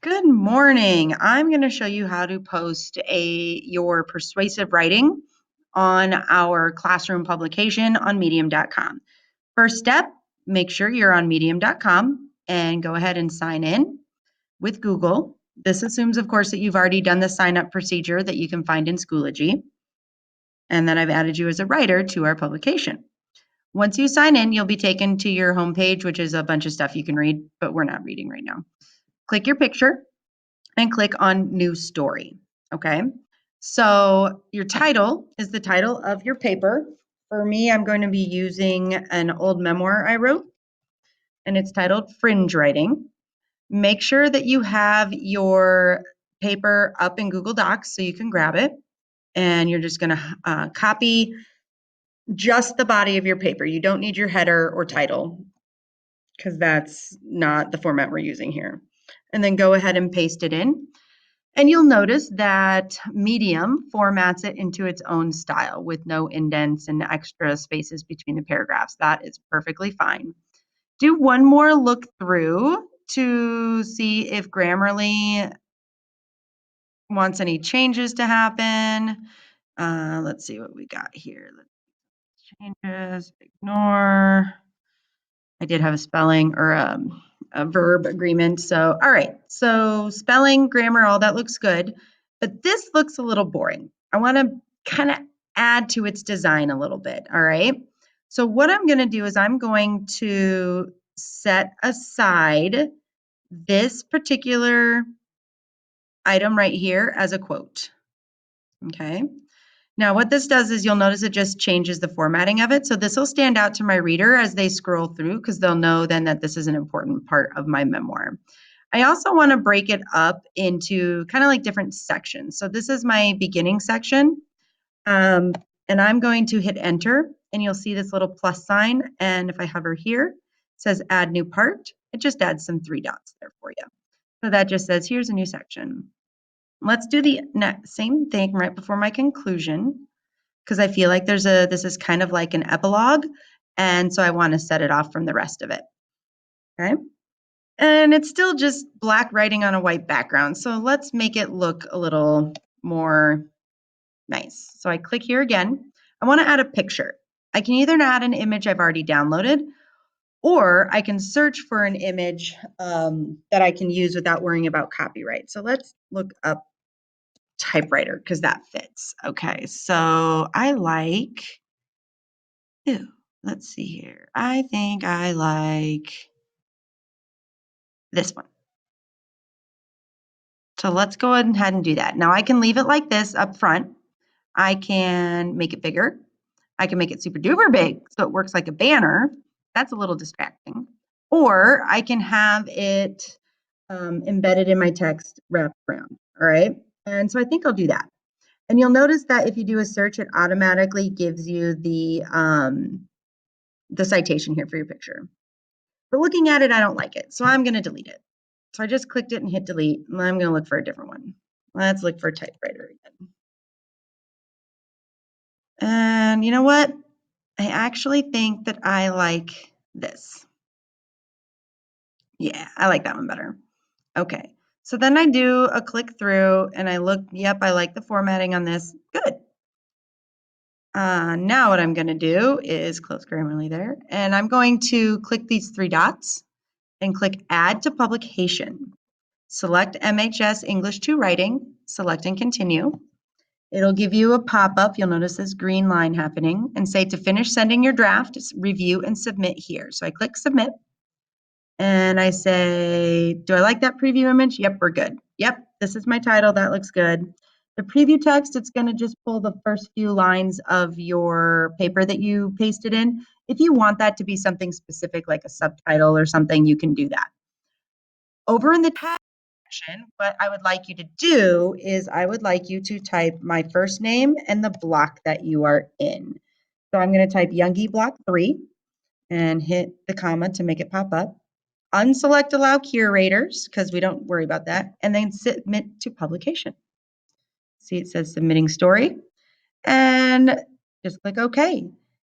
Good morning. I'm going to show you how to post your persuasive writing on our classroom publication on medium.com. First step, make sure you're on medium.com and go ahead and sign in with Google. This assumes, of course, that you've already done the sign up procedure that you can find in Schoology, and that I've added you as a writer to our publication. Once you sign in, you'll be taken to your homepage, which is a bunch of stuff you can read, but we're not reading right now. Click your picture and click on New Story, okay? So your title is the title of your paper. For me, I'm going to be using an old memoir I wrote, and it's titled Fringe Writing. Make sure that you have your paper up in Google Docs so you can grab it, and you're just gonna copy just the body of your paper. You don't need your header or title because that's not the format we're using here. And then go ahead and paste it in. And you'll notice that Medium formats it into its own style with no indents and extra spaces between the paragraphs. That is perfectly fine. Do one more look through to see if Grammarly wants any changes to happen. Let's see what we got here. Changes, ignore. I did have a spelling or a verb agreement. So, all right. So spelling, grammar, all that looks good. But this looks a little boring. I want to kind of add to its design a little bit. All right. So what I'm going to do is I'm going to set aside this particular item right here as a quote. Okay. Now what this does is you'll notice it just changes the formatting of it. So this will stand out to my reader as they scroll through because they'll know then that this is an important part of my memoir. I also want to break it up into kind of like different sections. So this is my beginning section. And I'm going to hit enter and you'll see this little plus sign. And if I hover here, it says add new part. It just adds some 3 dots there for you. So that just says here's a new section. Let's do the same thing right before my conclusion because I feel like this is kind of like an epilogue, and so I want to set it off from the rest of it. Okay. And it's still just black writing on a white background. So let's make it look a little more nice. So I click here again. I want to add a picture. I can either add an image I've already downloaded, or I can search for an image that I can use without worrying about copyright. So let's look up typewriter because that fits. Okay. So I like, let's see here. I think I like this one. So let's go ahead and do that. Now I can leave it like this up front. I can make it bigger. I can make it super duper big so it works like a banner. That's a little distracting. Or I can have it embedded in my text wrapped around. All right. And so I think I'll do that. And you'll notice that if you do a search, it automatically gives you the citation here for your picture. But looking at it, I don't like it. So I'm going to delete it. So I just clicked it and hit delete. And I'm going to look for a different one. Let's look for typewriter again. And you know what? I actually think that I like this. Yeah, I like that one better. Okay. So then I do a click through and I look, yep, I like the formatting on this. Good. Now what I'm going to do is close Grammarly there. And I'm going to click these 3 dots and click Add to Publication. Select MHS English 2 Writing, select and continue. It'll give you a pop-up. You'll notice this green line happening and say to finish sending your draft, review and submit here. So I click submit and I say, do I like that preview image? Yep, we're good. Yep, this is my title. That looks good. The preview text, it's going to just pull the first few lines of your paper that you pasted in. If you want that to be something specific like a subtitle or something, you can do that. Over in the text section, what I would like you to do is I would like you to type my first name and the block that you are in. So I'm going to type Youngie block 3 and hit the comma to make it pop up. Unselect allow curators because we don't worry about that, and then submit to publication. See, it says submitting story and just click OK.